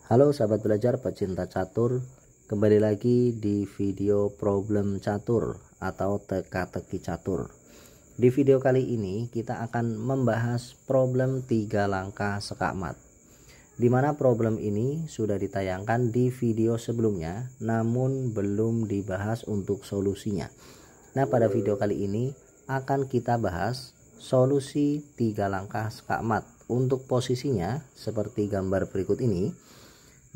Halo sahabat belajar pecinta catur, kembali lagi di video problem catur atau teka-teki catur. Di video kali ini kita akan membahas problem 3 langkah sekakmat, di mana problem ini sudah ditayangkan di video sebelumnya namun belum dibahas untuk solusinya. Nah, pada video kali ini akan kita bahas solusi 3 langkah sekakmat. Untuk posisinya seperti gambar berikut ini,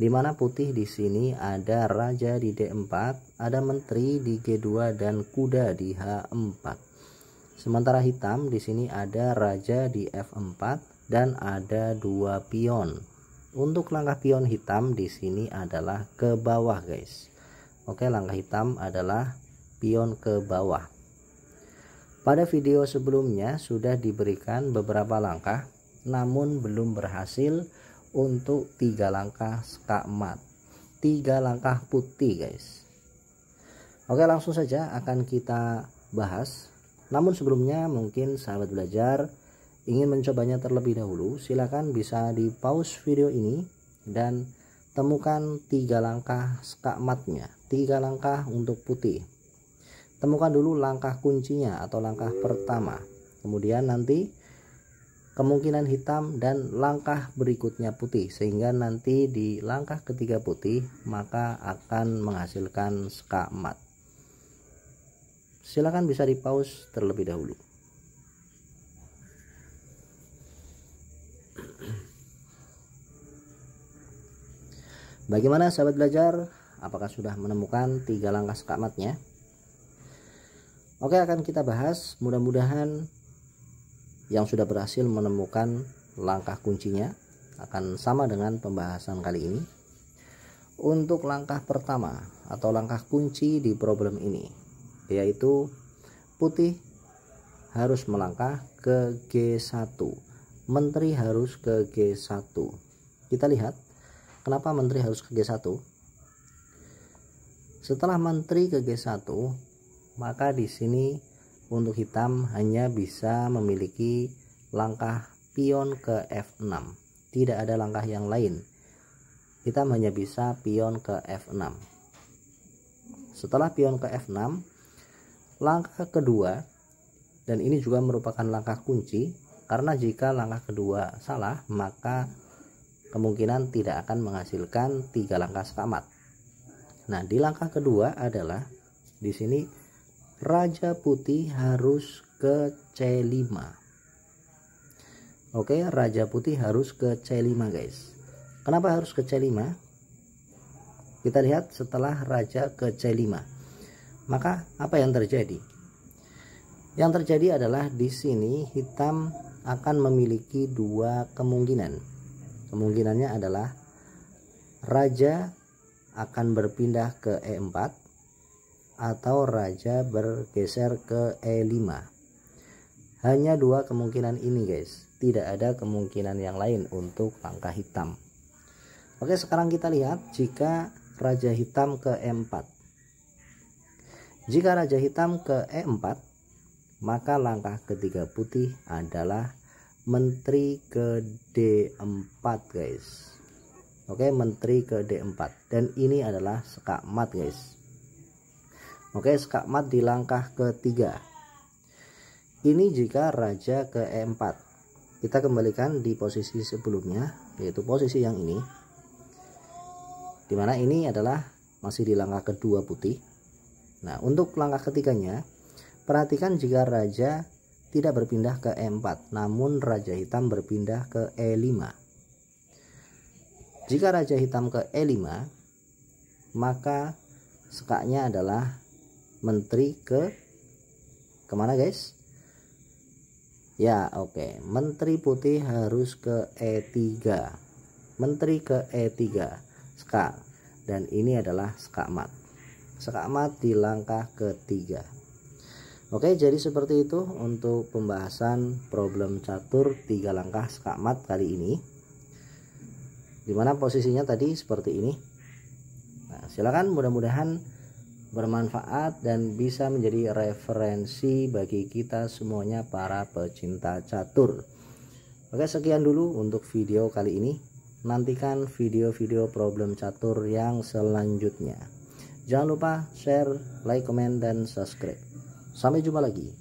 di mana putih di sini ada raja di D4, ada menteri di G2 dan kuda di H4. Sementara hitam di sini ada raja di F4 dan ada 2 pion. Untuk langkah pion hitam di sini adalah ke bawah, guys. Oke, langkah hitam adalah pion ke bawah. Pada video sebelumnya sudah diberikan beberapa langkah namun belum berhasil untuk 3 langkah skakmat, 3 langkah putih, guys. Oke, langsung saja akan kita bahas. Namun sebelumnya mungkin sahabat belajar ingin mencobanya terlebih dahulu, silakan bisa di pause video ini dan temukan 3 langkah skakmatnya, 3 langkah untuk putih. Temukan dulu langkah kuncinya atau langkah pertama, kemudian nanti kemungkinan hitam dan langkah berikutnya putih, sehingga nanti di langkah ketiga putih maka akan menghasilkan skakmat. Silakan bisa di pause terlebih dahulu. Bagaimana sahabat belajar? Apakah sudah menemukan 3 langkah skakmatnya? Oke, akan kita bahas. Mudah-mudahan yang sudah berhasil menemukan langkah kuncinya akan sama dengan pembahasan kali ini. Untuk langkah pertama atau langkah kunci di problem ini, yaitu putih harus melangkah ke G1, menteri harus ke G1. Kita lihat kenapa menteri harus ke G1. Setelah menteri ke G1, maka di sini untuk hitam hanya bisa memiliki langkah pion ke F6. Tidak ada langkah yang lain. Hitam hanya bisa pion ke F6. Setelah pion ke F6, langkah kedua, dan ini juga merupakan langkah kunci, karena jika langkah kedua salah, maka kemungkinan tidak akan menghasilkan 3 langkah skakmat. Nah, di langkah kedua adalah di sini raja putih harus ke C5. Oke, raja putih harus ke C5, guys. Kenapa harus ke C5? Kita lihat setelah raja ke C5, maka apa yang terjadi? Yang terjadi adalah di sini hitam akan memiliki 2 kemungkinan. Kemungkinannya adalah raja akan berpindah ke E4 atau raja bergeser ke E5. Hanya 2 kemungkinan ini, guys. Tidak ada kemungkinan yang lain untuk langkah hitam. Oke, sekarang kita lihat jika raja hitam ke E4. Jika raja hitam ke E4, maka langkah ketiga putih adalah menteri ke D4, guys. Oke, menteri ke D4, dan ini adalah skakmat, guys. Oke, skakmat di langkah ketiga. Ini jika raja ke E4. Kita kembalikan di posisi sebelumnya, yaitu posisi yang ini. Dimana ini adalah masih di langkah kedua putih. Nah, untuk langkah ketiganya, perhatikan jika raja tidak berpindah ke E4, namun raja hitam berpindah ke E5. Jika raja hitam ke E5, maka skaknya adalah menteri ke kemana, guys? Ya, oke. Menteri putih harus ke E3. Menteri ke E3. Skak. Dan ini adalah skakmat. Skakmat di langkah ketiga. Oke, jadi seperti itu untuk pembahasan problem catur 3 langkah skakmat kali ini. Dimana posisinya tadi seperti ini. Nah, silakan, mudah-mudahan bermanfaat dan bisa menjadi referensi bagi kita semuanya para pecinta catur. Oke, sekian dulu untuk video kali ini. nantikan video-video problem catur yang selanjutnya. Jangan lupa share, like, komen, dan subscribe. Sampai jumpa lagi.